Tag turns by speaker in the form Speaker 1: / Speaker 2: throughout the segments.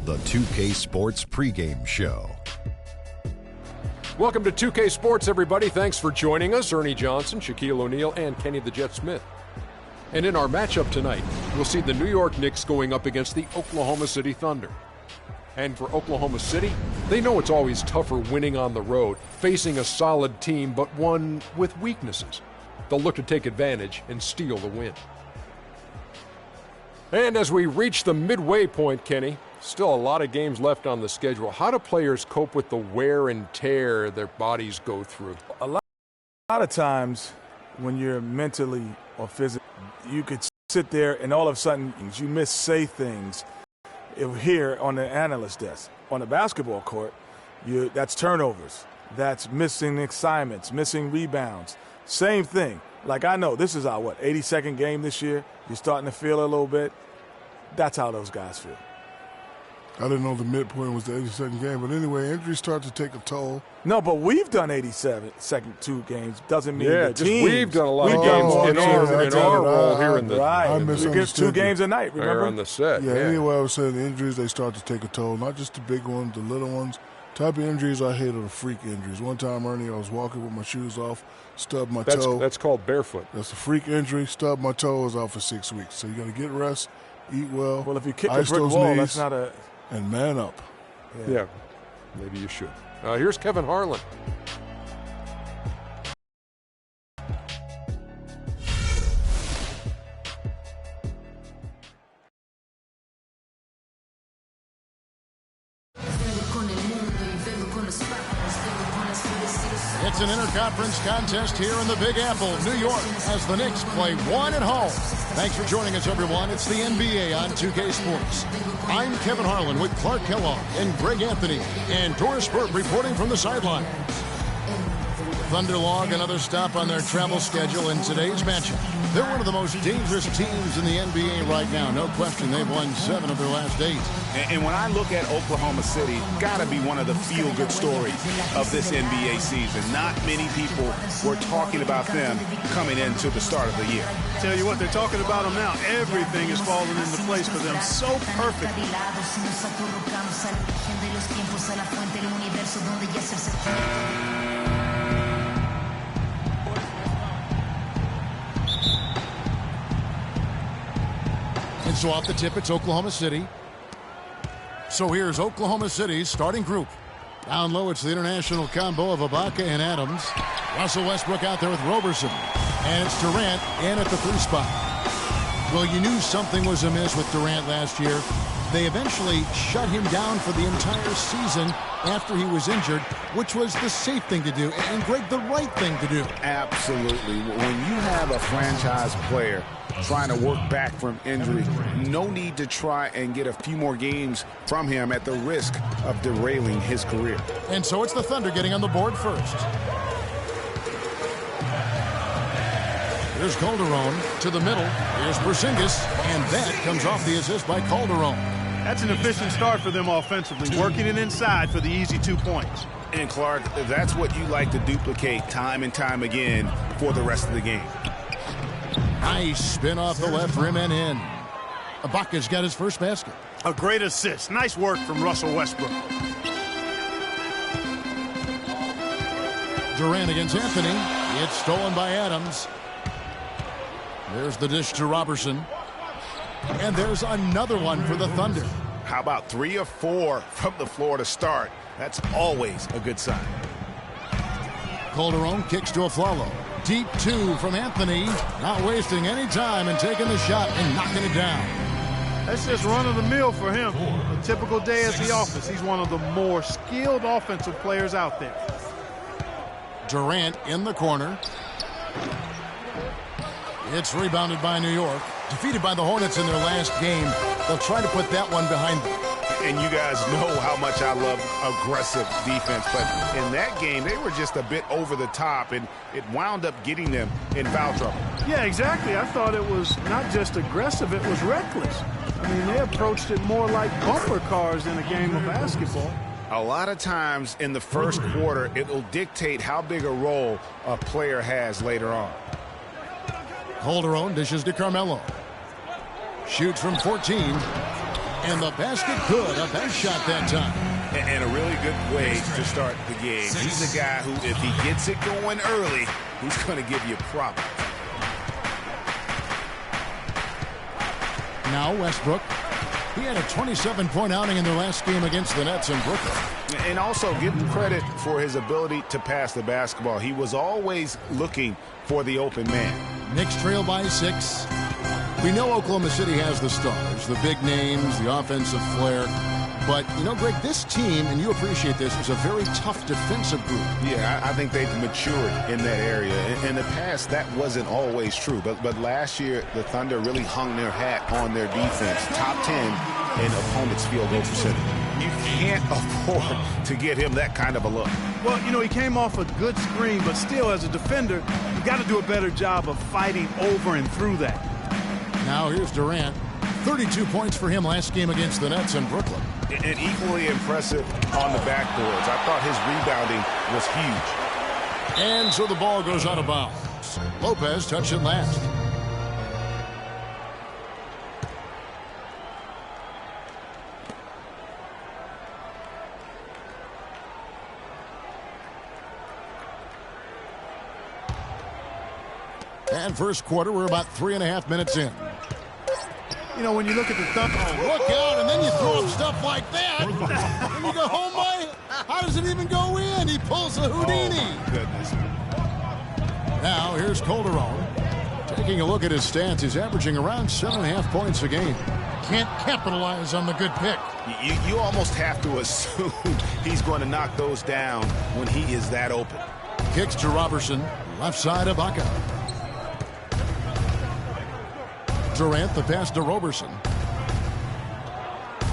Speaker 1: the 2K Sports pregame show.
Speaker 2: Welcome to 2K Sports, everybody. Thanks for joining us. Ernie Johnson, Shaquille O'Neal, and Kenny the Jet Smith. And in our matchup tonight, we'll see the New York Knicks going up against the Oklahoma City Thunder. And for Oklahoma City, they know it's always tougher winning on the road, facing a solid team, but one with weaknesses. They'll look to take advantage and steal the win. And as we reach the midway point, Kenny, still a lot of games left on the schedule. How do players cope with the wear and tear their bodies go through?
Speaker 3: A lot of times when you're mentally or physically, you could sit there and all of a sudden you say things here on the analyst desk. On the basketball court, that's turnovers. That's missing assignments, missing rebounds. Same thing. Like, I know this is our, 82nd game this year. You're starting to feel it a little bit. That's how those guys feel.
Speaker 4: I didn't know the midpoint was the 82nd game, but anyway, injuries start to take a toll.
Speaker 3: No, but we've done 87 two games. Doesn't mean the teams.
Speaker 2: We've done a lot of games in our role here in the
Speaker 3: right. We get 2 games a night, remember?
Speaker 2: On the set.
Speaker 4: Yeah, anyway, I was saying the injuries, they start to take a toll, not just the big ones, the little ones. Type of injuries I hate are the freak injuries. One time, Ernie, I was walking with my shoes off, stubbed my toe.
Speaker 2: That's called barefoot.
Speaker 4: That's a freak injury. Stubbed my toe, was out for 6 weeks. So you got to get rest, eat well.
Speaker 3: Well, if you kick a brick wall, that's not a...
Speaker 4: And man up.
Speaker 2: Yeah, maybe you should. Here's Kevin Harlan.
Speaker 5: It's an interconference contest here in the Big Apple, New York, as the Knicks play one at home. Thanks for joining us, everyone. It's the NBA on 2K Sports. I'm Kevin Harlan with Clark Kellogg and Greg Anthony, and Doris Burke reporting from the sideline. Thunder log another stop on their travel schedule in today's matchup. They're one of the most dangerous teams in the NBA right now. No question, they've won 7 of their last 8.
Speaker 6: And when I look at Oklahoma City, got to be one of the feel-good stories of this NBA season. Not many people were talking about them coming into the start of the year.
Speaker 7: Tell you what, they're talking about them now. Everything is falling into place for them so perfect.
Speaker 5: And so off the tip, it's Oklahoma City. So here's Oklahoma City's starting group. Down low, it's the international combo of Ibaka and Adams. Russell Westbrook out there with Roberson. And it's Durant in at the 3 spot. Well, you knew something was amiss with Durant last year. They eventually shut him down for the entire season after he was injured, which was the safe thing to do, and Greg, the right thing to do.
Speaker 6: Absolutely. When you have a franchise player trying to work back from injury, no need to try and get a few more games from him at the risk of derailing his career.
Speaker 5: And so it's the Thunder getting on the board first. Here's Calderon to the middle. Here's Porzingis, and that comes off the assist by Calderon.
Speaker 7: That's an efficient start for them offensively, working it inside for the easy 2 points.
Speaker 6: And Clark, that's what you like to duplicate time and time again for the rest of the game.
Speaker 5: Nice spin off the left rim and in. Ibaka's got his first basket.
Speaker 7: A great assist. Nice work from Russell Westbrook.
Speaker 5: Durant against Anthony. It's stolen by Adams. There's the dish to Robertson. And there's another one for the Thunder.
Speaker 6: How about 3 or 4 from the floor to start? That's always a good sign.
Speaker 5: Calderon kicks to Aflalo. Deep 2 from Anthony. Not wasting any time and taking the shot and knocking it down.
Speaker 7: That's just run-of-the-mill for him. A typical day at the office. He's one of the more skilled offensive players out there.
Speaker 5: Durant in the corner. It's rebounded by New York. Defeated by the Hornets in their last game. They'll try to put that one behind them.
Speaker 6: And you guys know how much I love aggressive defense, but in that game, they were just a bit over the top, and it wound up getting them in foul trouble.
Speaker 7: Yeah, exactly. I thought it was not just aggressive, it was reckless. I mean, they approached it more like bumper cars in a game of basketball.
Speaker 6: A lot of times in the first quarter, it will dictate how big a role a player has later on.
Speaker 5: Calderon dishes to Carmelo. Shoots from 14. And the basket good. A best shot that time.
Speaker 6: And a really good way to start the game. He's a guy who, if he gets it going early, he's going to give you problems.
Speaker 5: Now Westbrook. He had a 27-point outing in their last game against the Nets in Brooklyn.
Speaker 6: And also give him credit for his ability to pass the basketball. He was always looking for the open man.
Speaker 5: Knicks trail by 6. We know Oklahoma City has the stars, the big names, the offensive flair. But, you know, Greg, this team, and you appreciate this, is a very tough defensive group.
Speaker 6: Yeah, I think they've matured in that area. In the past, that wasn't always true. But last year, the Thunder really hung their hat on their defense. Top 10 in opponents' field goal percentage. You can't afford to get him that kind of a look.
Speaker 7: Well, you know, he came off a good screen, but still, as a defender, you got to do a better job of fighting over and through that.
Speaker 5: Now here's Durant. 32 points for him last game against the Nets in Brooklyn.
Speaker 6: And equally impressive on the backboards. I thought his rebounding was huge.
Speaker 5: And so the ball goes out of bounds. Lopez touched it last. And first quarter, we're about 3.5 minutes in.
Speaker 7: You know, when you look at the Thunder,
Speaker 5: look out, and then you throw up stuff like that. And you go, oh my, how does it even go in? He pulls a Houdini.
Speaker 6: Oh, goodness.
Speaker 5: Now, here's Calderon. Taking a look at his stats, he's averaging around 7.5 points a game. Can't capitalize on the good pick.
Speaker 6: You almost have to assume he's going to knock those down when he is that open.
Speaker 5: Kicks to Robertson, left side of Ibaka. Durant, the pass to Robertson.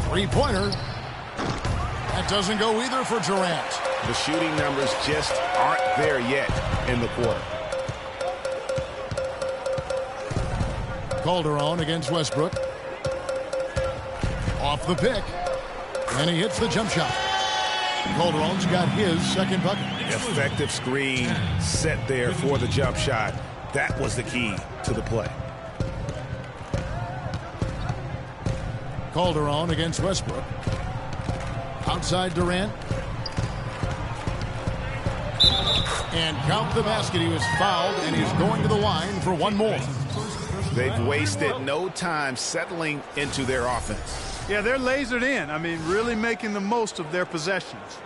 Speaker 5: Three-pointer. That doesn't go either for Durant.
Speaker 6: The shooting numbers just aren't there yet in the quarter.
Speaker 5: Calderon against Westbrook. Off the pick. And he hits the jump shot. Calderon's got his second bucket.
Speaker 6: Effective screen set there for the jump shot. That was the key to the play.
Speaker 5: Calderon against Westbrook. Outside Durant. And count the basket. He was fouled, and he's going to the line for one more.
Speaker 6: They've wasted no time settling into their offense.
Speaker 7: Yeah, they're lasered in. I mean, really making the most of their possessions.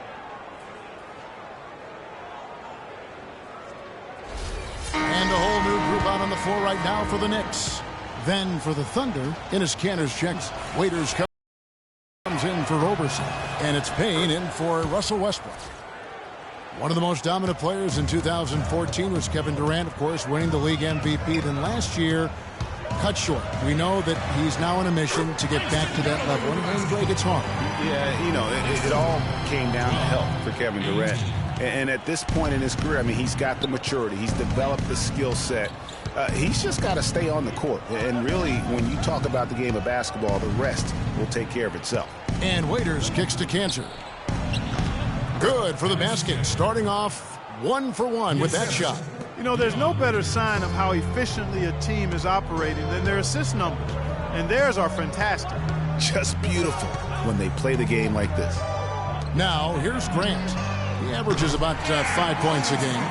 Speaker 5: And a whole new group out on the floor right now for the Knicks. Then for the Thunder, in his Cantor's checks, Waiters comes in for Robertson. And it's Payne in for Russell Westbrook. One of the most dominant players in 2014 was Kevin Durant, of course, winning the league MVP. Then last year, cut short. We know that he's now on a mission to get back to that level. And Greg, it's hard.
Speaker 6: Yeah, you know, it all came down to health for Kevin Durant. And at this point in his career, I mean, he's got the maturity. He's developed the skill set. He's just got to stay on the court. And really, when you talk about the game of basketball, the rest will take care of itself.
Speaker 5: And Waiters kicks to Cantor. Good for the basket. Starting off 1 for 1 with that shot.
Speaker 7: You know, there's no better sign of how efficiently a team is operating than their assist numbers. And theirs are fantastic.
Speaker 6: Just beautiful when they play the game like this.
Speaker 5: Now, here's Grant. He averages about 5 points a game.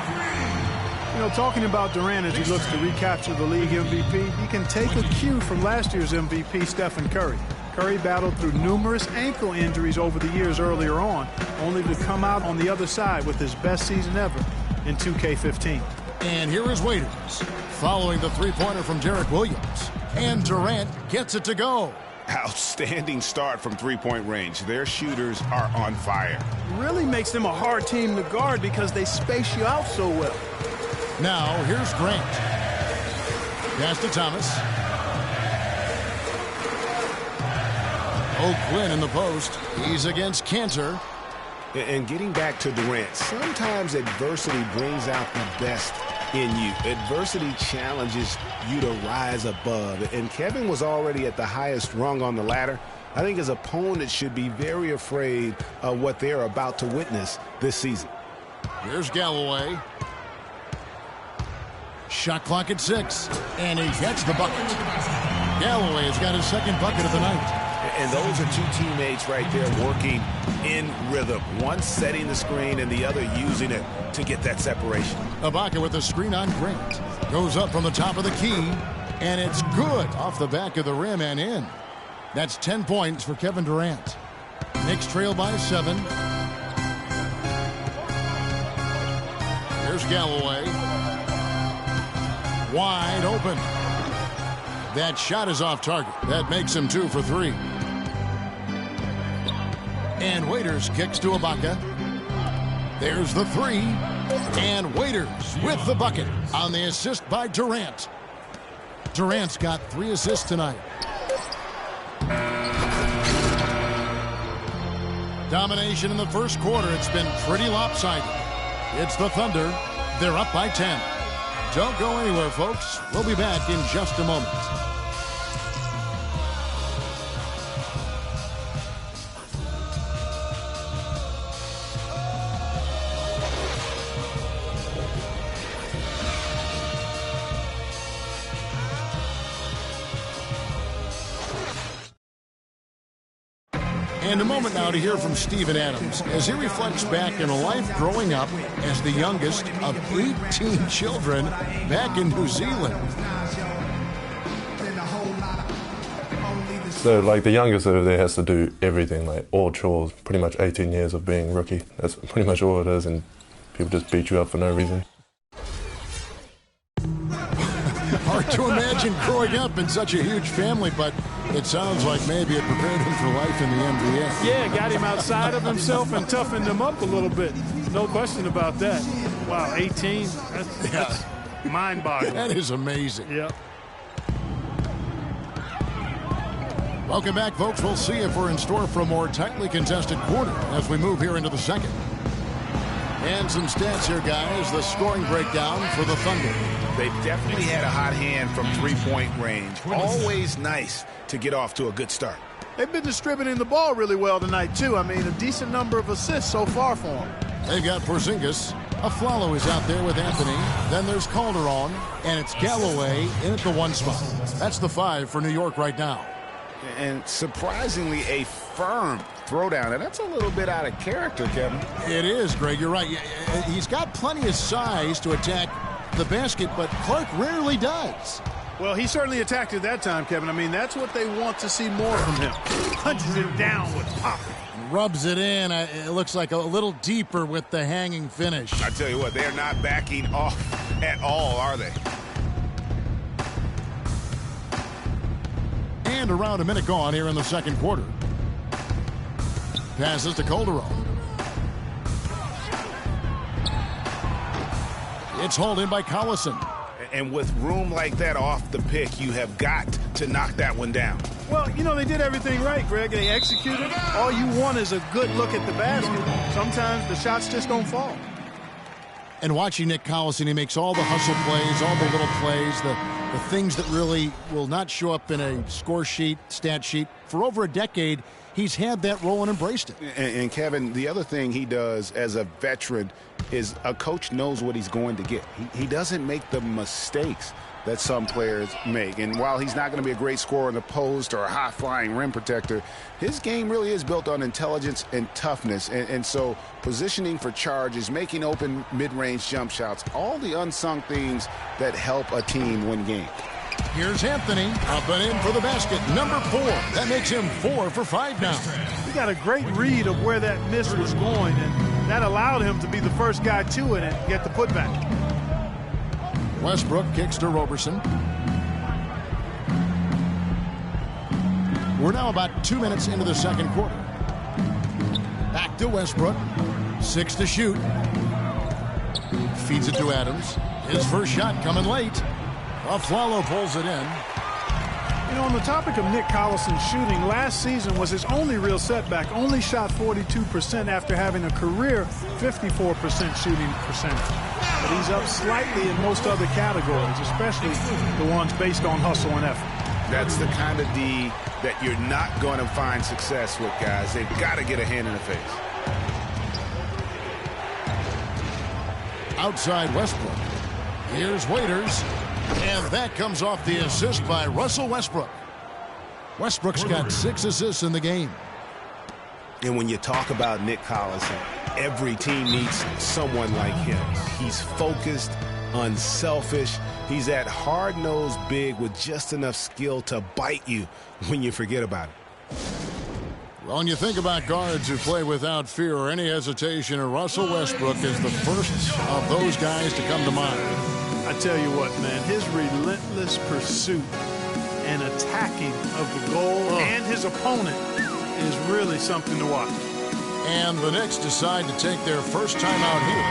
Speaker 7: You know, talking about Durant as he looks to recapture the league MVP, he can take a cue from last year's MVP, Stephen Curry. Curry battled through numerous ankle injuries over the years earlier on, only to come out on the other side with his best season ever in 2K15.
Speaker 5: And here is Waiters, following the three-pointer from Derek Williams. And Durant gets it to go.
Speaker 6: Outstanding start from three-point range. Their shooters are on fire.
Speaker 7: Really makes them a hard team to guard because they space you out so well.
Speaker 5: Now, here's Grant. Pass to Thomas. O'Quinn in the post. He's against Cantor.
Speaker 6: And getting back to Durant, sometimes adversity brings out the best in you. Adversity challenges you to rise above. And Kevin was already at the highest rung on the ladder. I think his opponent should be very afraid of what they're about to witness this season.
Speaker 5: Here's Galloway. Shot clock at 6. And he gets the bucket. Galloway has got his second bucket of the night.
Speaker 6: And those are two teammates right there working in rhythm. One setting the screen and the other using it to get that separation.
Speaker 5: Ibaka with the screen on Grant. Goes up from the top of the key, and it's good off the back of the rim and in. That's 10 points for Kevin Durant. Knicks trail by 7. Here's Galloway. Wide open. That shot is off target. That makes him 2 for 3. And Waiters kicks to Ibaka. There's the 3. And Waiters with the bucket on the assist by Durant. Durant's got 3 assists tonight. Domination in the first quarter. It's been pretty lopsided. It's the Thunder. They're up by 10. Don't go anywhere, folks. We'll be back in just a moment. And a moment now to hear from Steven Adams as he reflects back on a life growing up as the youngest of 18 children back in New Zealand.
Speaker 8: So, like, the youngest over there has to do everything, like all chores, pretty much 18 years of being rookie. That's pretty much all it is, and people just beat you up for no reason.
Speaker 5: Hard to imagine growing up in such a huge family, but it sounds like maybe it prepared him for life in the NBA.
Speaker 7: Yeah, got him outside of himself and toughened him up a little bit. No question about that. Wow, 18, that's mind-boggling.
Speaker 5: That is amazing.
Speaker 7: Yeah.
Speaker 5: Welcome back, folks. We'll see if we're in store for a more tightly contested quarter as we move here into the second. And some stats here, guys. The scoring breakdown for the Thunder.
Speaker 6: They've definitely had a hot hand from three-point range. Always nice to get off to a good start.
Speaker 7: They've been distributing the ball really well tonight, too. I mean, a decent number of assists so far for them.
Speaker 5: They've got Porzingis. Aflalo is out there with Anthony. Then there's Calderon. And it's Galloway in at the 1 spot. That's the 5 for New York right now.
Speaker 6: And surprisingly, a firm throwdown. And that's a little bit out of character, Kevin.
Speaker 5: It is, Greg. You're right. He's got plenty of size to attack the basket, but Clark rarely does.
Speaker 7: Well, he certainly attacked it that time, Kevin. I mean, that's what they want to see more from him. Punches it down with pop.
Speaker 5: Rubs it in. It looks like a little deeper with the hanging finish.
Speaker 6: I tell you what, they're not backing off at all, are they?
Speaker 5: And around a minute gone here in the second quarter. Passes to Calderon. It's hauled in by Collison.
Speaker 6: And with room like that off the pick, you have got to knock that one down.
Speaker 7: Well, you know, they did everything right, Greg. They executed. All you want is a good look at the basket. Sometimes the shots just don't fall.
Speaker 5: And watching Nick Collison, he makes all the hustle plays, all the little plays, the things that really will not show up in a score sheet, stat sheet. For over a decade, he's had that role and embraced it.
Speaker 6: And Kevin, the other thing he does as a veteran is a coach knows what he's going to get. He doesn't make the mistakes that some players make. And while he's not going to be a great scorer in the post or a high-flying rim protector, his game really is built on intelligence and toughness. And so positioning for charges, making open mid-range jump shots, all the unsung things that help a team win games.
Speaker 5: Here's Anthony up and in for the basket. Number 4. That makes him 4 for 5 now.
Speaker 7: He got a great read of where that miss was going, and that allowed him to be the first guy to it and get the putback.
Speaker 5: Westbrook kicks to Roberson. We're now about 2 minutes into the second quarter. Back to Westbrook. 6 to shoot. Feeds it to Adams. His first shot coming late. Aflalo pulls it in.
Speaker 7: You know, on the topic of Nick Collison's shooting, last season was his only real setback. Only shot 42% after having a career 54% shooting percentage. But he's up slightly in most other categories, especially the ones based on hustle and effort.
Speaker 6: That's the kind of D that you're not going to find success with, guys. They've got to get a hand in the face.
Speaker 5: Outside Westbrook. Here's Waiters. And that comes off the assist by Russell Westbrook. Westbrook's got 6 assists in the game.
Speaker 6: And when you talk about Nick Collison, every team needs someone like him. He's focused, unselfish. He's that hard-nosed big with just enough skill to bite you when you forget about it.
Speaker 5: Well, when you think about guards who play without fear or any hesitation, Russell Westbrook is the first of those guys to come to mind.
Speaker 7: I tell you what, man, his relentless pursuit and attacking of the goal and his opponent is really something to watch.
Speaker 5: And the Knicks decide to take their first time out here.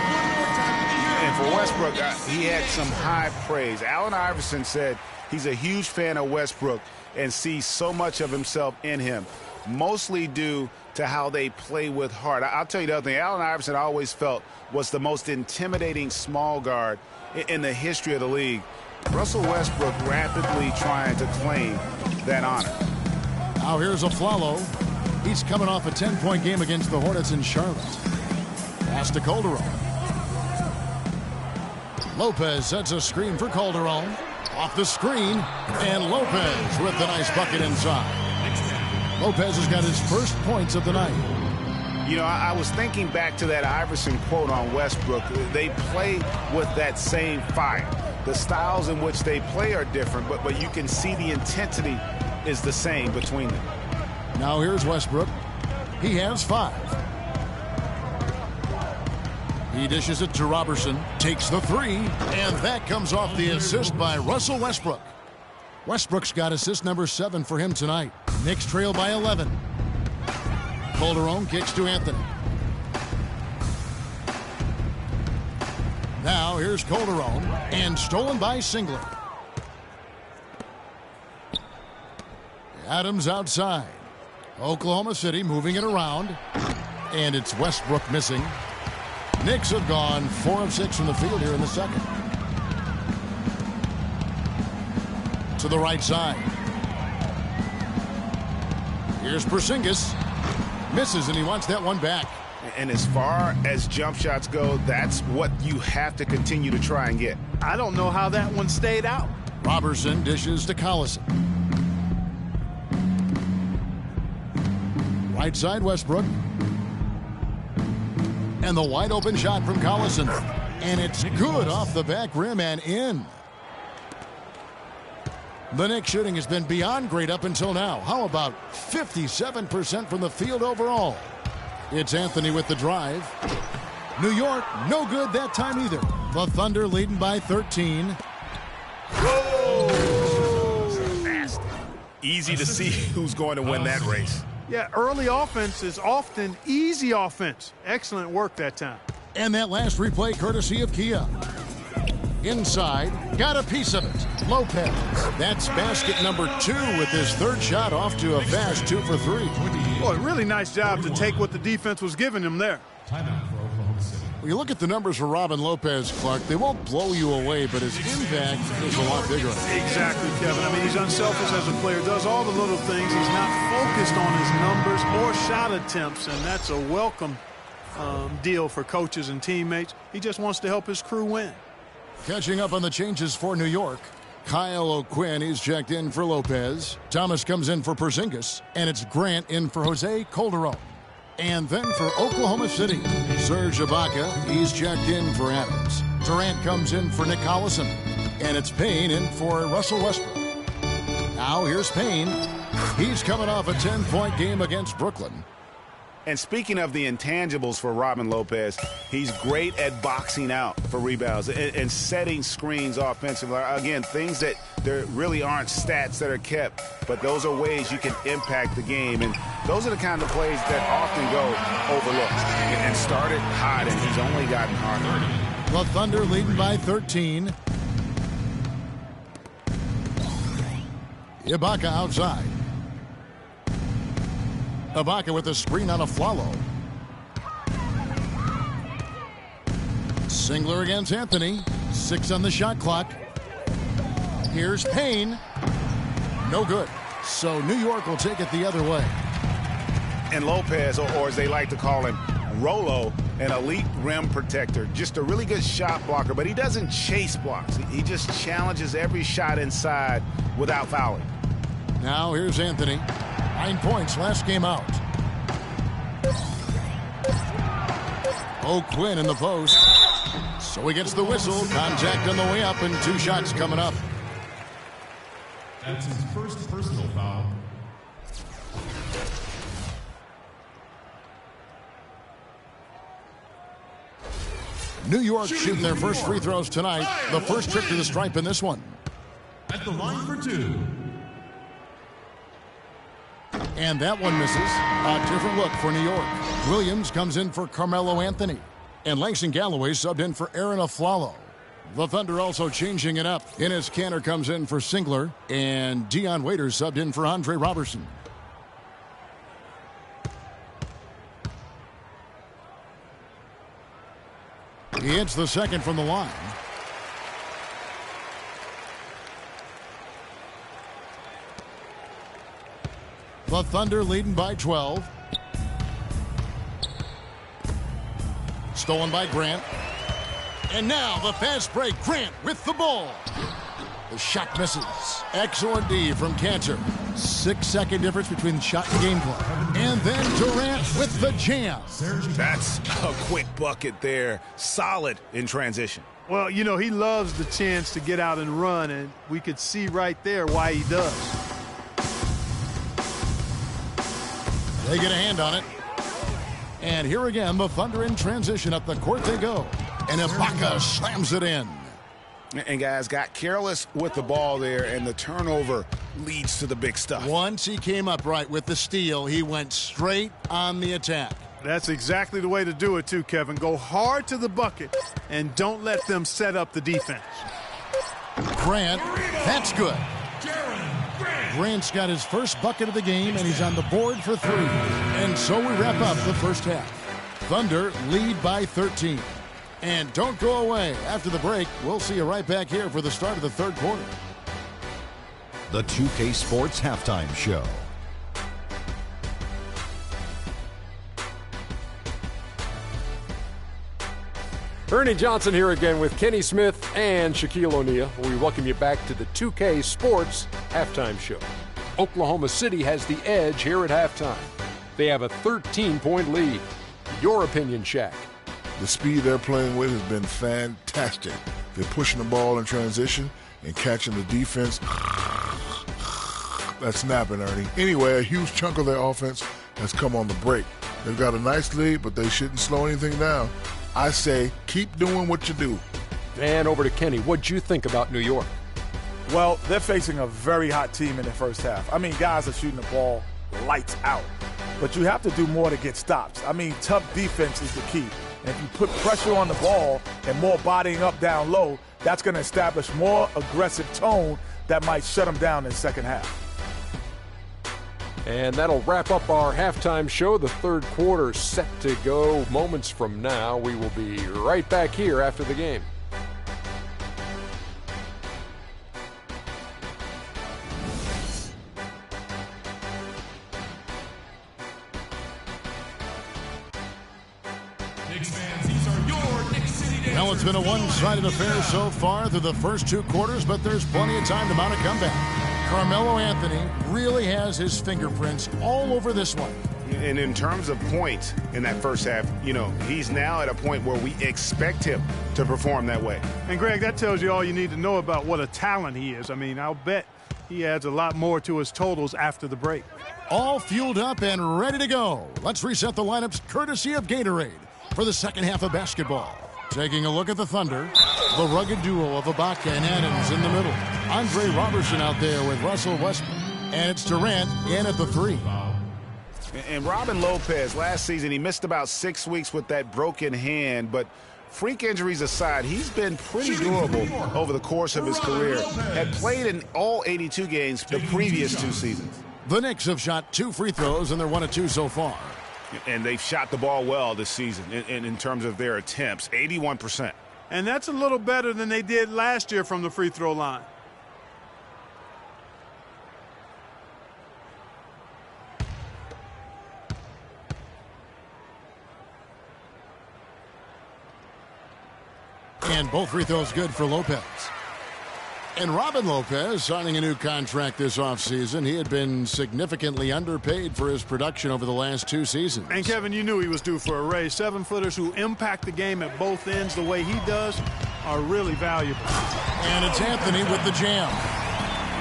Speaker 6: And for Westbrook, he had some high praise. Allen Iverson said he's a huge fan of Westbrook and sees so much of himself in him, mostly due to how they play with heart. I'll tell you the other thing. Allen Iverson I always felt was the most intimidating small guard in the history of the league. Russell Westbrook rapidly trying to claim that honor.
Speaker 5: Now here's Aflalo. He's coming off a 10-point game against the Hornets in Charlotte. Pass to Calderon. Lopez sets a screen for Calderon. Off the screen, and Lopez with the nice bucket inside. Lopez has got his first points of the night.
Speaker 6: You know, I was thinking back to that Iverson quote on Westbrook. They play with that same fire. The styles in which they play are different, but you can see the intensity is the same between them.
Speaker 5: Now here's Westbrook. He has 5. He dishes it to Robertson, takes the 3, and that comes off the assist by Russell Westbrook. Westbrook's got assist number 7 for him tonight. Knicks trail by 11. Calderon kicks to Anthony. Now here's Calderon, and stolen by Singler. Adams outside. Oklahoma City moving it around, and it's Westbrook missing. Knicks have gone 4 of 6 from the field here in the second. To the right side. Here's Porzingis. Misses, and he wants that one back.
Speaker 6: And as far as jump shots go, that's what you have to continue to try and get.
Speaker 7: I don't know how that one stayed out.
Speaker 5: Robertson dishes to Collison. Right side Westbrook. And the wide open shot from Collison. And it's good off the back rim and in. The Knicks shooting has been beyond great up until now. How about 57% from the field overall? It's Anthony with the drive. New York, no good that time either. The Thunder leading by 13.
Speaker 6: Fast. Easy to see who's going to win that race.
Speaker 7: Yeah, early offense is often easy offense. Excellent work that time.
Speaker 5: And that last replay courtesy of Kia. Inside, got a piece of it. Lopez. That's basket number 2 with his 3rd shot off to a fast 2 for 3.
Speaker 7: Boy, really nice job to take what the defense was giving him there.
Speaker 5: When you look at the numbers for Robin Lopez, Clark, they won't blow you away, but his impact is a lot bigger.
Speaker 7: Exactly, Kevin. I mean, he's unselfish as a player, does all the little things. He's not focused on his numbers or shot attempts, and that's a welcome deal for coaches and teammates. He just wants to help his crew win.
Speaker 5: Catching up on the changes for New York. Kyle O'Quinn is checked in for Lopez. Thomas comes in for Porzingis. And it's Grant in for Jose Calderon. And then for Oklahoma City, Serge Ibaka, he's checked in for Adams. Durant comes in for Nick Collison. And it's Payne in for Russell Westbrook. Now here's Payne. He's coming off a 10-point game against Brooklyn.
Speaker 6: And speaking of the intangibles for Robin Lopez, he's great at boxing out for rebounds and setting screens offensively. Again, things that there really aren't stats that are kept, but those are ways you can impact the game. And those are the kind of plays that often go overlooked. And started hot, and he's only gotten harder.
Speaker 5: The Thunder leading by 13. Ibaka outside. Ibaka with a screen on Aflalo. Singler against Anthony. 6 on the shot clock. Here's Payne. No good. So New York will take it the other way.
Speaker 6: And Lopez, or as they like to call him, Rolo, an elite rim protector. Just a really good shot blocker, but he doesn't chase blocks. He just challenges every shot inside without fouling.
Speaker 5: Now here's Anthony. 9 points last game out. O'Quinn in the post. So he gets the whistle. Contact on the way up and 2 shots coming up.
Speaker 9: That's his first personal foul.
Speaker 5: New York shooting their first free throws tonight. The first trip to the stripe in this one.
Speaker 9: At the line for 2.
Speaker 5: And that one misses. A different look for New York. Williams comes in for Carmelo Anthony. And Langston Galloway subbed in for Aaron Aflalo. The Thunder also changing it up. Enes Kanter comes in for Singler. And Dion Waiters subbed in for Andre Robertson. He hits the second from the line. The Thunder leading by 12. Stolen by Grant. And now the fast break. Grant with the ball. The shot misses. Excellent D from Kanter. 6-second difference between the shot and game clock. And then Durant with the jam.
Speaker 6: That's a quick bucket there. Solid in transition.
Speaker 7: Well, you know, he loves the chance to get out and run, and we could see right there why he does.
Speaker 5: They get a hand on it. And here again, the Thunder in transition. Up the court they go. And Ibaka slams it in.
Speaker 6: And guys got careless with the ball there, and the turnover leads to the big stuff.
Speaker 5: Once he came up right with the steal, he went straight on the attack.
Speaker 7: That's exactly the way to do it, too, Kevin. Go hard to the bucket and don't let them set up the defense.
Speaker 5: Grant, that's good. Grant's got his first bucket of the game, and he's on the board for 3. And so we wrap up the first half. Thunder lead by 13. And don't go away. After the break, we'll see you right back here for the start of the third quarter.
Speaker 1: The 2K Sports Halftime Show.
Speaker 2: Ernie Johnson here again with Kenny Smith and Shaquille O'Neal. We welcome you back to the 2K Sports Halftime Show. Oklahoma City has the edge here at halftime. They have a 13-point lead. Your opinion, Shaq?
Speaker 4: The speed they're playing with has been fantastic. They're pushing the ball in transition and catching the defense. That's snapping, Ernie. Anyway, a huge chunk of their offense has come on the break. They've got a nice lead, but they shouldn't slow anything down. I say keep doing what you do.
Speaker 2: And over to Kenny. What'd you think about New York?
Speaker 3: Well, they're facing a very hot team in the first half. I mean, guys are shooting the ball lights out. But you have to do more to get stops. I mean, tough defense is the key. And if you put pressure on the ball and more bodying up down low, that's going to establish more aggressive tone that might shut them down in the second half.
Speaker 2: And that'll wrap up our halftime show. The third quarter set to go moments from now. We will be right back here after the game.
Speaker 5: Well, it's been a one-sided affair so far through the first 2 quarters, but there's plenty of time to mount a comeback. Carmelo Anthony really has his fingerprints all over this one.
Speaker 6: And in terms of points in that first half, you know, he's now at a point where we expect him to perform that way.
Speaker 7: And, Greg, that tells you all you need to know about what a talent he is. I mean, I'll bet he adds a lot more to his totals after the break.
Speaker 5: All fueled up and ready to go. Let's reset the lineups courtesy of Gatorade for the second half of basketball. Taking a look at the Thunder, the rugged duo of Ibaka and Adams in the middle. Andre Robertson out there with Russell Westbrook. And it's Durant in at the 3.
Speaker 6: And Robin Lopez, last season, he missed about 6 weeks with that broken hand, but freak injuries aside, he's been pretty durable over the course of his career. Had played in all 82 games the previous 2 seasons.
Speaker 5: The Knicks have shot 2 free throws, and they're 1 of 2 so far.
Speaker 6: And they've shot the ball well this season in terms of their attempts, 81%.
Speaker 7: And that's a little better than they did last year from the free throw line.
Speaker 5: And both free throws good for Lopez. And Robin Lopez signing a new contract this offseason. He had been significantly underpaid for his production over the last 2 seasons.
Speaker 7: And, Kevin, you knew he was due for a raise. 7-footers who impact the game at both ends the way he does are really valuable.
Speaker 5: And it's Anthony with the jam.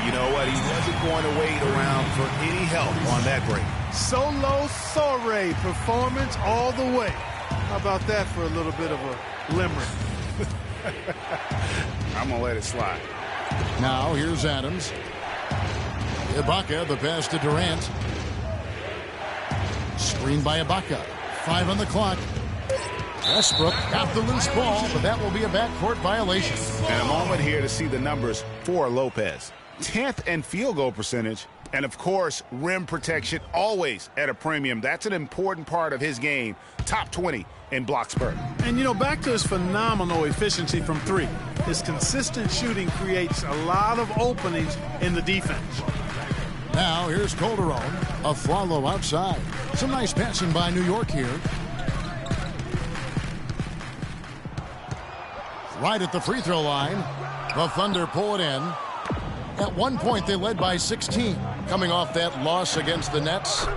Speaker 6: You know what? He wasn't going to wait around for any help on that break.
Speaker 7: Solo soiree performance all the way. How about that for a little bit of a limerick?
Speaker 6: I'm going to let it slide.
Speaker 5: Now here's Adams. Ibaka, the pass to Durant. Screened by Ibaka. 5 on the clock. Westbrook got the loose ball, but that will be a backcourt violation.
Speaker 6: And a moment here to see the numbers for Lopez. 10th in field goal percentage. And, of course, rim protection always at a premium. That's an important part of his game. Top 20 in blocks per.
Speaker 7: And, you know, back to his phenomenal efficiency from 3. His consistent shooting creates a lot of openings in the defense.
Speaker 5: Now here's Calderon. A follow outside. Some nice passing by New York here. Right at the free throw line. The Thunder pull it in. At one point, they led by 16, coming off that loss against the Nets.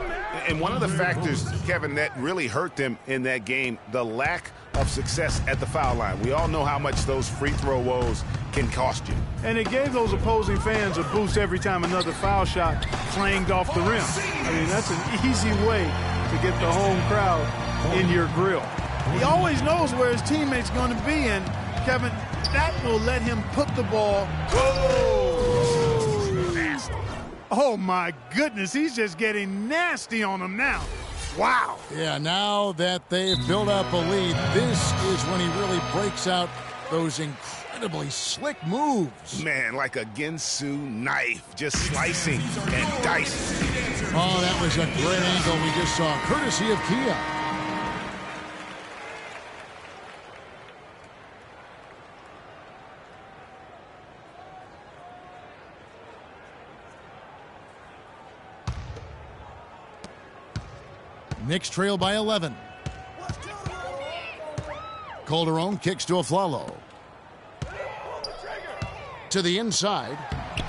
Speaker 6: And one of the factors, Kevin, that really hurt them in that game, the lack of success at the foul line. We all know how much those free throw woes can cost you.
Speaker 7: And it gave those opposing fans a boost every time another foul shot clanged off the rim. I mean, that's an easy way to get the home crowd in your grill. He always knows where his teammate's going to be, and, Kevin, that will let him put the ball. Oh, my goodness. He's just getting nasty on him now. Wow.
Speaker 5: Yeah, now that they've built up a lead, this is when he really breaks out those incredibly slick moves.
Speaker 6: Man, like a Ginsu knife, just slicing and dicing.
Speaker 5: Oh, that was a great angle we just saw, courtesy of Kia. Knicks trail by 11. Calderon kicks to Aflalo. To the inside.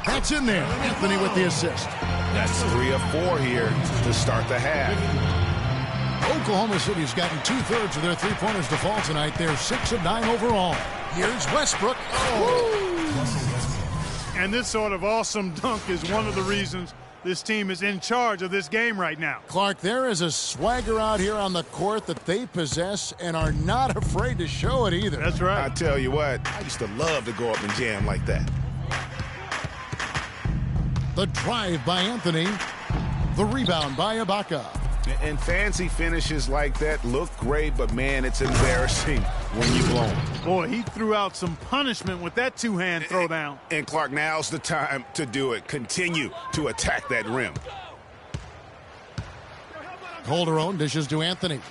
Speaker 5: That's in there. Anthony with the assist.
Speaker 6: That's 3 of 4 here to start the half.
Speaker 5: Oklahoma City's gotten 2/3 of their three-pointers to fall tonight. They're 6 of 9 overall. Here's Westbrook. Oh.
Speaker 7: And this sort of awesome dunk is one of the reasons this team is in charge of this game right now.
Speaker 5: Clark, there is a swagger out here on the court that they possess and are not afraid to show it either.
Speaker 7: That's right.
Speaker 6: I tell you what, I used to love to go up and jam like that.
Speaker 5: The drive by Anthony. The rebound by Ibaka.
Speaker 6: And fancy finishes like that look great, but, man, it's embarrassing when you blow them.
Speaker 7: Boy, he threw out some punishment with that two-hand throwdown.
Speaker 6: And, Clark, now's the time to do it. Continue to attack that rim.
Speaker 5: Calderon dishes to Anthony.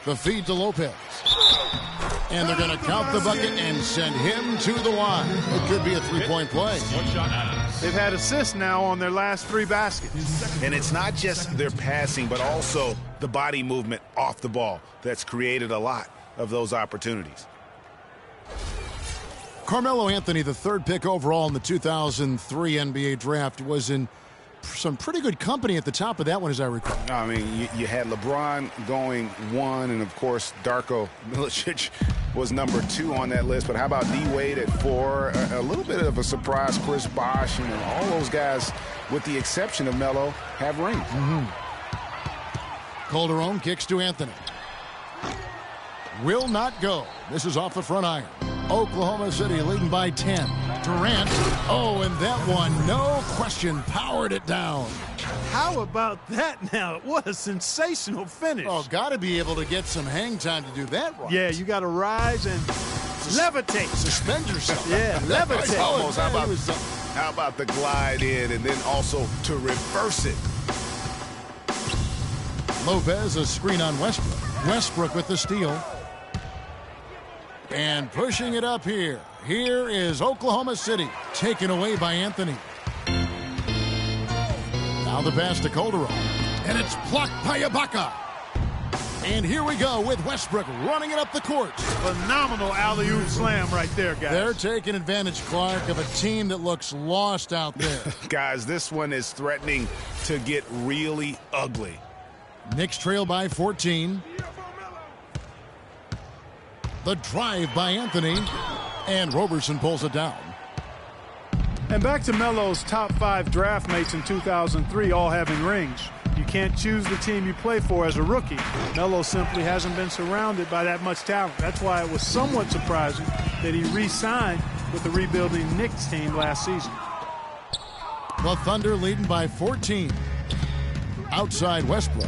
Speaker 5: The feed to Lopez. And they're going to count the bucket and send him to the line. It could be a three-point play.
Speaker 7: They've had assists now on their last 3 baskets.
Speaker 6: And it's not just their passing, but also the body movement off the ball that's created a lot of those opportunities.
Speaker 5: Carmelo Anthony, the 3rd pick overall in the 2003 NBA draft, was in some pretty good company at the top of that one, as I recall.
Speaker 6: I mean, you had LeBron going 1, and, of course, Darko Milicic was number 2 on that list. But how about D-Wade at 4? A little bit of a surprise, Chris Bosh, and all those guys, with the exception of Melo, have rings.
Speaker 5: Calderon kicks to Anthony. Will not go. This is off the front iron. Oklahoma City leading by 10. Durant. Oh, and that one, no question, powered it down.
Speaker 7: How about that now? What a sensational finish.
Speaker 5: Oh, got to be able to get some hang time to do that right.
Speaker 7: Yeah, you got to rise and levitate.
Speaker 5: Suspend yourself.
Speaker 7: Yeah, levitate.
Speaker 6: Almost. How about the glide in and then also to reverse it?
Speaker 5: Lopez, a screen on Westbrook. Westbrook with the steal. And pushing it up here. Here is Oklahoma City, taken away by Anthony. Now the pass to Calderon. And it's blocked by Ibaka. And here we go with Westbrook running it up the court.
Speaker 7: Phenomenal alley-oop slam right there, guys.
Speaker 5: They're taking advantage, Clark, of a team that looks lost out there.
Speaker 6: Guys, this one is threatening to get really ugly.
Speaker 5: Knicks trail by 14. The drive by Anthony. And Roberson pulls it down.
Speaker 7: And back to Melo's top 5 draft mates in 2003, all having rings. You can't choose the team you play for as a rookie. Melo simply hasn't been surrounded by that much talent. That's why it was somewhat surprising that he re-signed with the rebuilding Knicks team last season.
Speaker 5: The Thunder leading by 14. Outside Westbrook.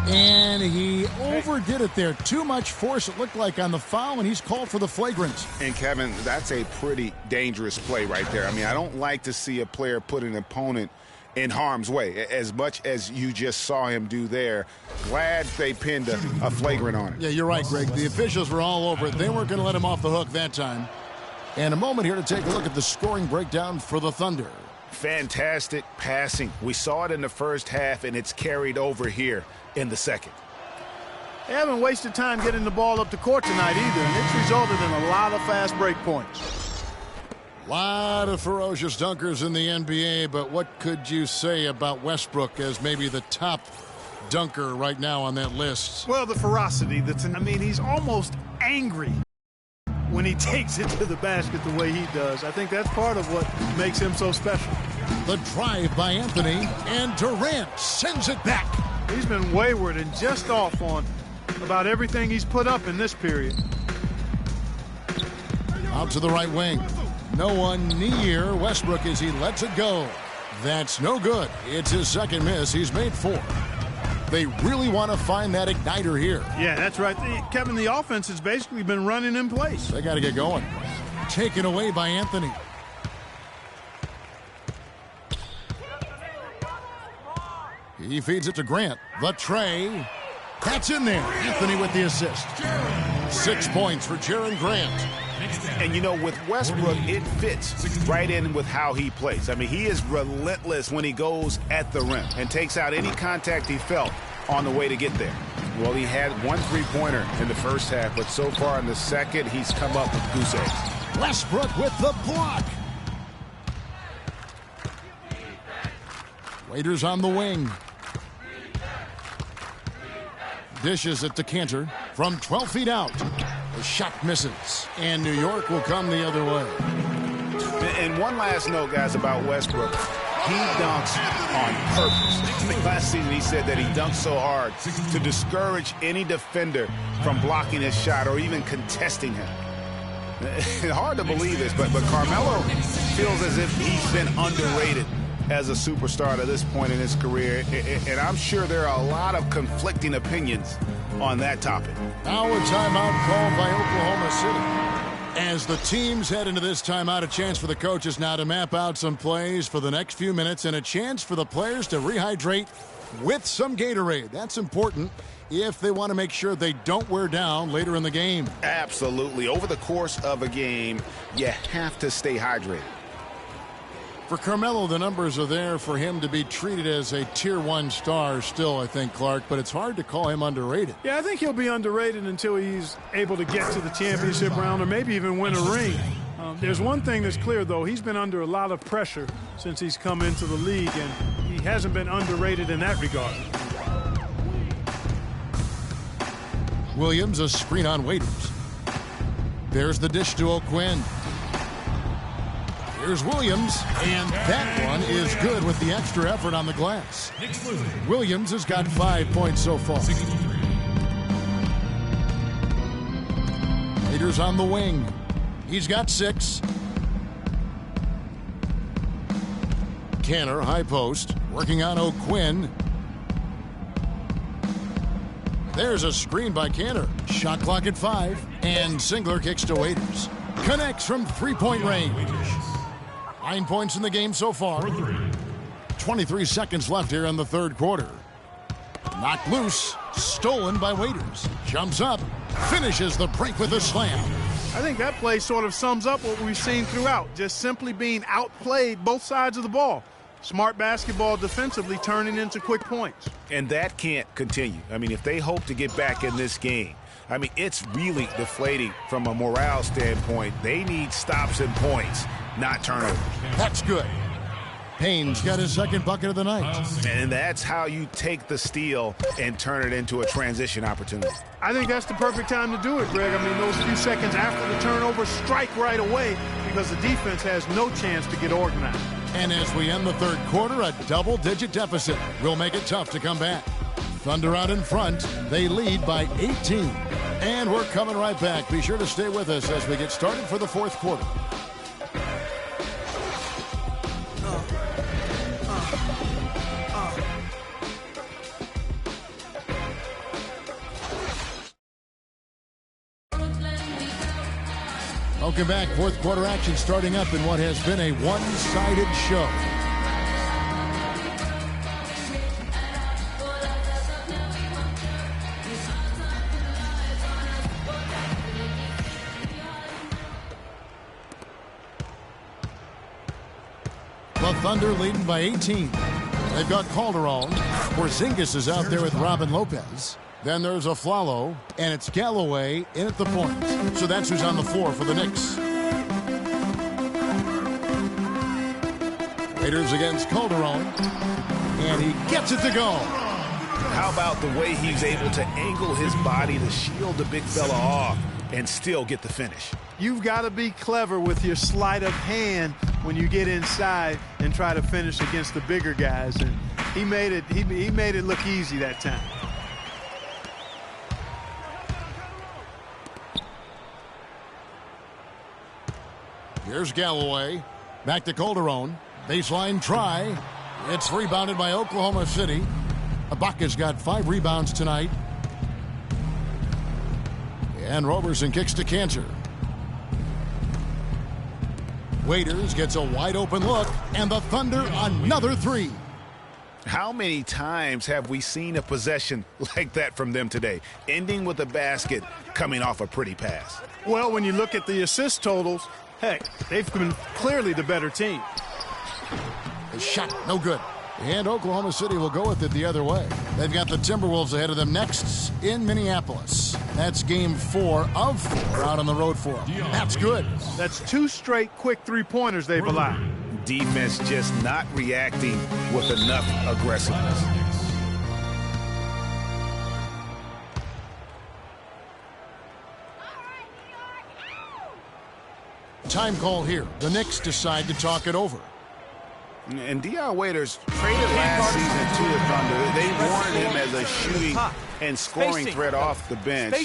Speaker 5: And he overdid it there. Too much force, it looked like, on the foul, and he's called for the flagrant.
Speaker 6: And, Kevin, that's a pretty dangerous play right there. I mean, I don't like to see a player put an opponent in harm's way, as much as you just saw him do there. Glad they pinned a flagrant on him.
Speaker 5: Yeah, you're right, Greg. The officials were all over it. They weren't going to let him off the hook that time. And a moment here to take a look at the scoring breakdown for the Thunder.
Speaker 6: Fantastic passing. We saw it in the first half, and it's carried over here in the second.
Speaker 7: They haven't wasted time getting the ball up the court tonight either, and it's resulted in a lot of fast break points.
Speaker 5: A lot of ferocious dunkers in the NBA, but what could you say about Westbrook as maybe the top dunker right now on that list?
Speaker 7: Well, the ferocity. He's almost angry when he takes it to the basket the way he does. I think that's part of what makes him so special.
Speaker 5: The drive by Anthony, and Durant sends it back.
Speaker 7: He's been wayward and just off on about everything he's put up in this period.
Speaker 5: Out to the right wing. No one near Westbrook as he lets it go. That's no good. It's his second miss. He's made 4. They really want to find that igniter here.
Speaker 7: Yeah, that's right. Kevin, the offense has basically been running in place.
Speaker 5: They got to get going. Taken away by Anthony. He feeds it to Grant. The tray. That's in there. Anthony with the assist. 6 points for Jaren Grant.
Speaker 6: And, you know, with Westbrook, it fits right in with how he plays. I mean, he is relentless when he goes at the rim and takes out any contact he felt on the way to get there. Well, he had 1 3-pointer in the first half, but so far in the second, he's come up with goose eggs.
Speaker 5: Westbrook with the block. Waiters on the wing. Dishes it to Cantor from 12 feet out. The shot misses, and New York will come the other way.
Speaker 6: And one last note, guys, about Westbrook. He dunks on purpose. Last season, he said that he dunks so hard to discourage any defender from blocking his shot or even contesting him. Hard to believe this, but Carmelo feels as if he's been underrated as a superstar to this point in his career, and I'm sure there are a lot of conflicting opinions on that topic.
Speaker 5: Now a timeout called by Oklahoma City. As the teams head into this timeout, a chance for the coaches now to map out some plays for the next few minutes and a chance for the players to rehydrate with some Gatorade. That's important if they want to make sure they don't wear down later in the game.
Speaker 6: Absolutely. Over the course of a game, you have to stay hydrated.
Speaker 5: For Carmelo, the numbers are there for him to be treated as a Tier 1 star still, I think, Clark, but it's hard to call him underrated.
Speaker 7: Yeah, I think he'll be underrated until he's able to get to the championship round or maybe even win a ring. There's one thing that's clear, though. He's been under a lot of pressure since he's come into the league, and he hasn't been underrated in that regard.
Speaker 5: Williams, a screen on Waiters. There's the dish to O'Quinn. Here's Williams, and that one is good with the extra effort on the glass. Williams has got 5 points so far. Waiters on the wing. He's got 6. Cantor, high post, working on O'Quinn. There's a screen by Cantor. Shot clock at 5, and Singler kicks to Waiters. Connects from 3-point range. 9 points in the game so far. 23 seconds left here in the third quarter. Knocked loose, stolen by Waiters. Jumps up, finishes the break with a slam.
Speaker 7: I think that play sort of sums up what we've seen throughout, just simply being outplayed both sides of the ball. Smart basketball defensively turning into quick points.
Speaker 6: And that can't continue. I mean, if they hope to get back in this game, I mean, it's really deflating from a morale standpoint. They need stops and points, not turnovers.
Speaker 5: That's good. Payne's got his second bucket of the night.
Speaker 6: And that's how you take the steal and turn it into a transition opportunity.
Speaker 7: I think that's the perfect time to do it, Greg. I mean, those few seconds after the turnover, strike right away because the defense has no chance to get organized.
Speaker 5: And as we end the third quarter, a double-digit deficit will make it tough to come back. Thunder out in front. They lead by 18. And we're coming right back. Be sure to stay with us as we get started for the fourth quarter. Welcome back. Fourth quarter action starting up in what has been a one-sided show. The Thunder leading by 18. They've got Calderon. Porzingis is out there with Robin Lopez. Then there's Aflalo, and it's Galloway in at the point. So that's who's on the floor for the Knicks. Raiders against Calderon, and he gets it to go.
Speaker 6: How about the way he's able to angle his body to shield the big fella off and still get the finish?
Speaker 7: You've got to be clever with your sleight of hand when you get inside and try to finish against the bigger guys. And he made it look easy that time.
Speaker 5: Here's Galloway. Back to Calderon. Baseline try. It's rebounded by Oklahoma City. Ibaka's got 5 rebounds tonight. And Roberson kicks to Cantor. Waiters gets a wide open look. And the Thunder another 3.
Speaker 6: How many times have we seen a possession like that from them today, ending with a basket coming off a pretty pass?
Speaker 7: Well, when you look at the assist totals, heck, they've been clearly the better team.
Speaker 5: The shot, no good. And Oklahoma City will go with it the other way. They've got the Timberwolves ahead of them next in Minneapolis. That's game 4 of 4 out on the road for them. That's good.
Speaker 7: That's 2 straight quick three-pointers they've allowed.
Speaker 6: Defense just not reacting with enough aggressiveness.
Speaker 5: Time call here. The Knicks decide to talk it over.
Speaker 6: And Dion Waiters traded last season to the Thunder. They wanted him as a shooting and scoring threat off the bench.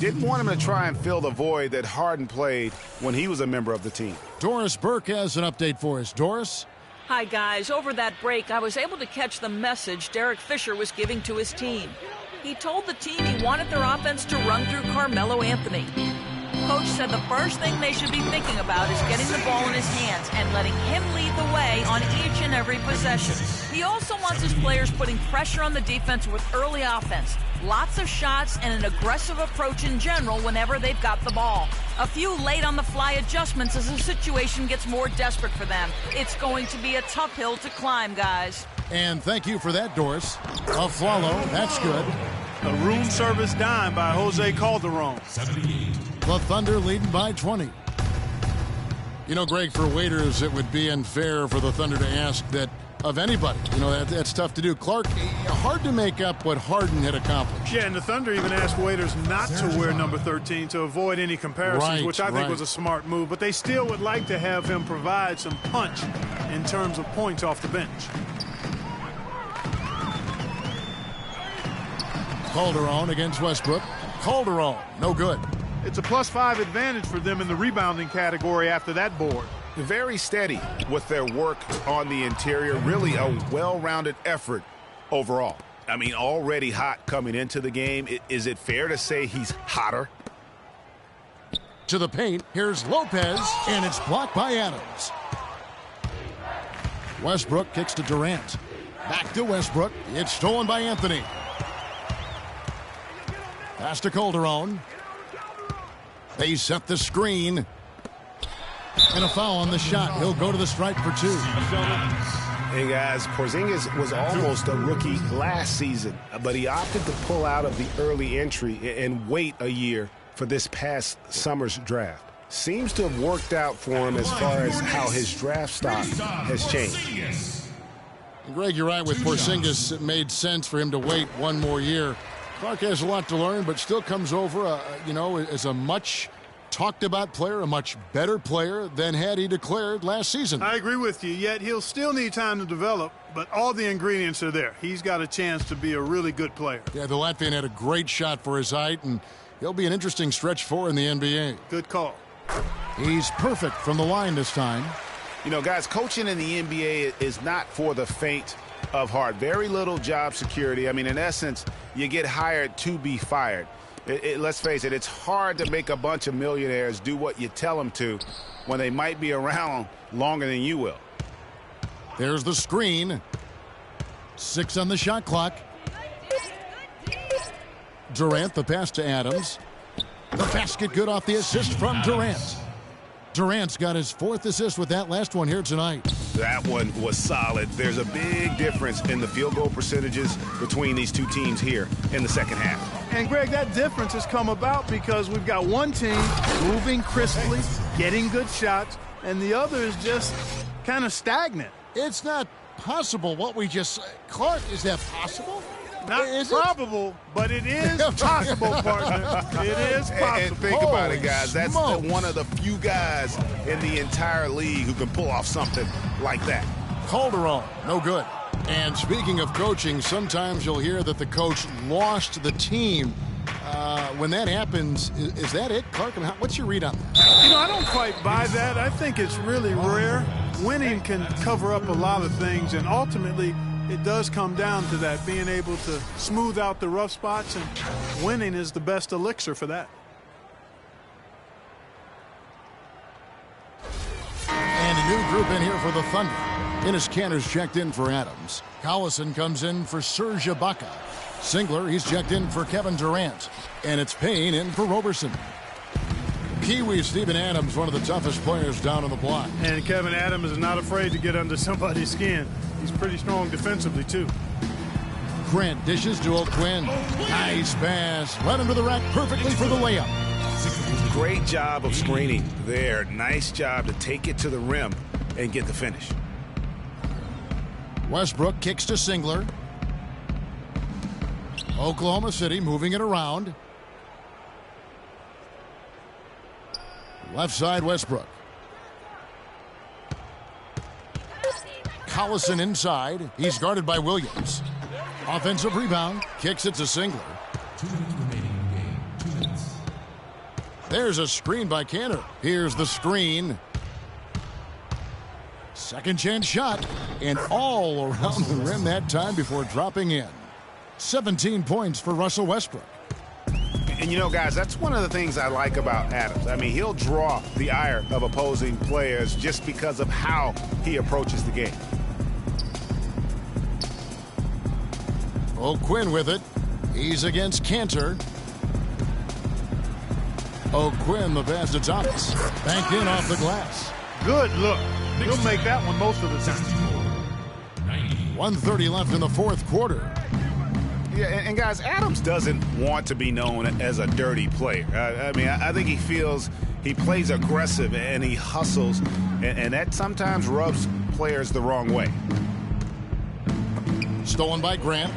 Speaker 6: Didn't want him to try and fill the void that Harden played when he was a member of the team.
Speaker 5: Doris Burke has an update for us. Doris?
Speaker 10: Hi, guys. Over that break, I was able to catch the message Derek Fisher was giving to his team. He told the team he wanted their offense to run through Carmelo Anthony. Coach said the first thing they should be thinking about is getting the ball in his hands and letting him lead the way on each and every possession. He also wants his players putting pressure on the defense with early offense, lots of shots, and an aggressive approach in general whenever they've got the ball. A few late-on-the-fly adjustments as the situation gets more desperate for them. It's going to be a tough hill to climb, guys.
Speaker 5: And thank you for that, Doris. Aflalo, that's good.
Speaker 7: A room service dime by Jose Calderon.
Speaker 9: 78.
Speaker 5: The Thunder leading by 20. You know, Greg, for Waiters, it would be unfair for the Thunder to ask that of anybody. You know, that's tough to do. Clark, hard to make up what Harden had accomplished.
Speaker 7: Yeah, and the Thunder even asked Waiters not to wear number 13 to avoid any comparisons, which I think was a smart move. But they still would like to have him provide some punch in terms of points off the bench.
Speaker 5: Calderon against Westbrook. Calderon, no good.
Speaker 7: It's a +5 advantage for them in the rebounding category after that board.
Speaker 6: Very steady with their work on the interior. Really a well-rounded effort overall. I mean, already hot coming into the game. Is it fair to say he's hotter?
Speaker 5: To the paint, here's Lopez, and it's blocked by Adams. Westbrook kicks to Durant. Back to Westbrook. It's stolen by Anthony. Pass to Calderon. They set the screen. And a foul on the shot. He'll go to the stripe for 2.
Speaker 6: Hey guys, Porzingis was almost a rookie last season, but he opted to pull out of the early entry and wait a year for this past summer's draft. Seems to have worked out for him as far as how his draft stock has changed.
Speaker 5: Greg, you're right with Porzingis. It made sense for him to wait one more year. Clark has a lot to learn, but still comes over, as a much talked about player, a much better player than had he declared last season.
Speaker 7: I agree with you, yet he'll still need time to develop, but all the ingredients are there. He's got a chance to be a really good player.
Speaker 5: Yeah, the Latvian had a great shot for his height, and he'll be an interesting stretch for in the NBA.
Speaker 7: Good call.
Speaker 5: He's perfect from the line this time.
Speaker 6: You know, guys, coaching in the NBA is not for the faint of heart. Very little job security. I mean, in essence, you get hired to be fired. Let's face it, it's hard to make a bunch of millionaires do what you tell them to when they might be around longer than you will.
Speaker 5: There's the screen. 6 on the shot clock. Durant, the pass to Adams. The basket good off the assist from Durant. Durant's got his 4th assist with that last one here tonight.
Speaker 6: That one was solid. There's a big difference in the field goal percentages between these two teams here in the second half.
Speaker 7: And, Greg, that difference has come about because we've got one team moving crisply, getting good shots, and the other is just kind of stagnant.
Speaker 5: It's not possible what we just... Clark, is that possible?
Speaker 7: Not probable, but it is possible, partner. It is possible.
Speaker 6: And think about it, guys. That's one of the few guys in the entire league who can pull off something like that.
Speaker 5: Calderon, no good. And speaking of coaching, sometimes you'll hear that the coach lost the team. When that happens, is that it, Clark? What's your read on that?
Speaker 7: You know, I don't quite buy that. I think it's really rare. Winning can cover up a lot of things, and ultimately, it does come down to that, being able to smooth out the rough spots, and winning is the best elixir for that.
Speaker 5: And a new group in here for the Thunder. Enes Kanter's checked in for Adams. Collison comes in for Serge Ibaka. Singler, he's checked in for Kevin Durant. And it's Payne in for Roberson. Kiwi Steven Adams, one of the toughest players down on the block.
Speaker 7: And Kevin Adams is not afraid to get under somebody's skin. He's pretty strong defensively, too.
Speaker 5: Grant dishes to O'Quinn. Nice pass. Led him to the rack perfectly for the layup.
Speaker 6: Great job of screening there. Nice job to take it to the rim and get the finish.
Speaker 5: Westbrook kicks to Singler. Oklahoma City moving it around. Left side, Westbrook. Collison inside. He's guarded by Williams. Offensive rebound. Kicks it to Singler.
Speaker 9: 2 minutes remaining in the game. 2 minutes.
Speaker 5: There's a screen by Kanter. Here's the screen. Second chance shot. And all around the rim that time before dropping in. 17 points for Russell Westbrook.
Speaker 6: And, you know, guys, that's one of the things I like about Adams. I mean, he'll draw the ire of opposing players just because of how he approaches the game.
Speaker 5: O'Quinn with it. He's against Kanter. O'Quinn, the pass to Thomas. Banked in off the glass.
Speaker 7: Good look. He'll make that one most of the time.
Speaker 5: 1:30 left in the fourth quarter.
Speaker 6: Yeah, and guys, Adams doesn't want to be known as a dirty player. I mean, I think he feels he plays aggressive and he hustles, and that sometimes rubs players the wrong way.
Speaker 5: Stolen by Grant.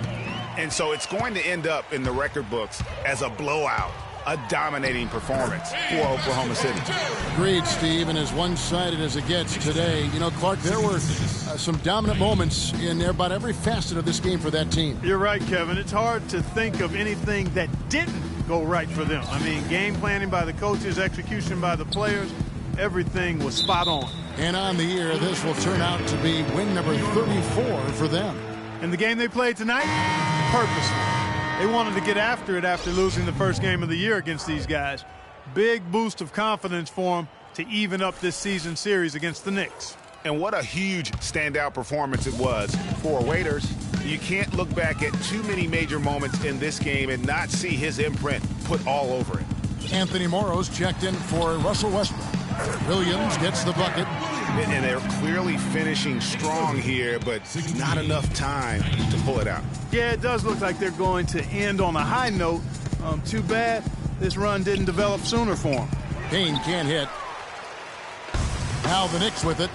Speaker 6: And so it's going to end up in the record books as a blowout, a dominating performance for Oklahoma City.
Speaker 5: Agreed, Steve, and as one-sided as it gets today. You know, Clark, there were some dominant moments in about every facet of this game for that team.
Speaker 7: You're right, Kevin. It's hard to think of anything that didn't go right for them. I mean, game planning by the coaches, execution by the players, everything was spot on.
Speaker 5: And on the year, this will turn out to be win number 34 for them.
Speaker 7: And the game they played tonight, purposely. They wanted to get after it after losing the first game of the year against these guys. Big boost of confidence for them to even up this season series against the Knicks.
Speaker 6: And what a huge standout performance it was for Waiters. You can't look back at too many major moments in this game and not see his imprint put all over it.
Speaker 5: Anthony Morrow's checked in for Russell Westbrook. Williams gets the bucket.
Speaker 6: And they're clearly finishing strong here, but not enough time to pull it out.
Speaker 7: Yeah, it does look like they're going to end on a high note. Too bad this run didn't develop sooner for them.
Speaker 5: Payne can't hit. Now the Knicks with it.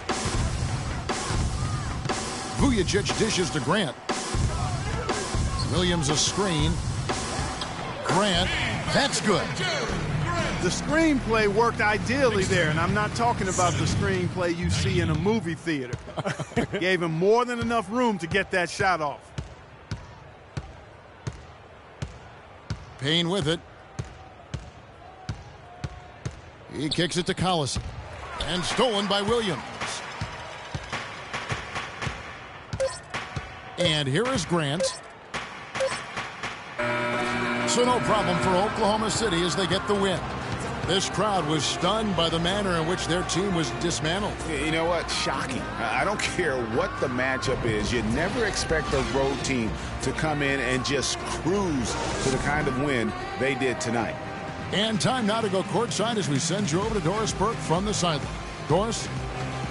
Speaker 5: Vujacic dishes to Grant. Williams a screen. Grant, that's good.
Speaker 7: The screenplay worked ideally there, and I'm not talking about the screenplay you see in a movie theater. Gave him more than enough room to get that shot off.
Speaker 5: Payne with it. He kicks it to Collison. And stolen by Williams. And here is Grant. So no problem for Oklahoma City as they get the win. This crowd was stunned by the manner in which their team was dismantled.
Speaker 6: You know what? Shocking. I don't care what the matchup is. You never expect a road team to come in and just cruise to the kind of win they did tonight.
Speaker 5: And time now to go courtside as we send you over to Doris Burke from the sideline. Doris?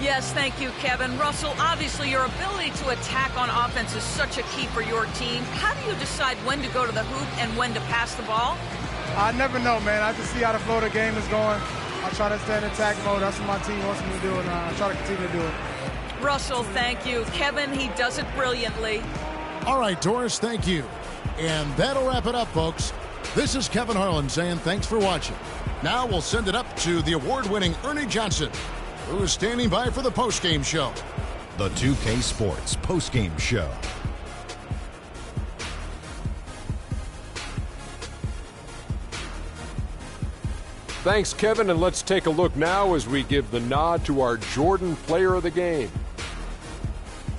Speaker 10: Yes, thank you, Kevin. Russell, obviously your ability to attack on offense is such a key for your team. How do you decide when to go to the hoop and when to pass the ball?
Speaker 11: I never know, man. I have to see how the flow of the game is going. I try to stay in attack mode. That's what my team wants me to do, and I try to continue to do it.
Speaker 10: Russell, thank you. Kevin, he does it brilliantly.
Speaker 5: All right, Doris, thank you. And that'll wrap it up, folks. This is Kevin Harlan saying thanks for watching. Now we'll send it up to the award-winning Ernie Johnson, who is standing by for the postgame show.
Speaker 1: The 2K Sports postgame show.
Speaker 2: Thanks, Kevin, and let's take a look now as we give the nod to our Jordan player of the game.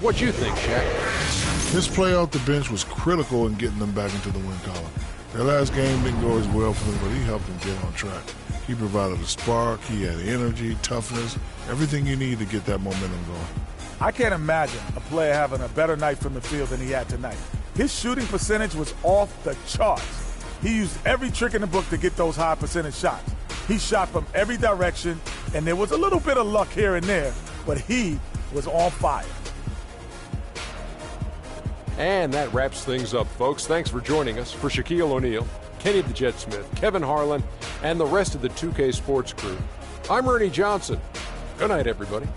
Speaker 2: What you think, Shaq?
Speaker 4: His play off the bench was critical in getting them back into the win column. Their last game didn't go as well for them, but he helped them get on track. He provided a spark, he had energy, toughness, everything you need to get that momentum going.
Speaker 3: I can't imagine a player having a better night from the field than he had tonight. His shooting percentage was off the charts. He used every trick in the book to get those high percentage shots. He shot from every direction, and there was a little bit of luck here and there, but he was on fire.
Speaker 2: And that wraps things up, folks. Thanks for joining us. For Shaquille O'Neal, Kenny the Jet Smith, Kevin Harlan, and the rest of the 2K Sports crew, I'm Ernie Johnson. Good night, everybody.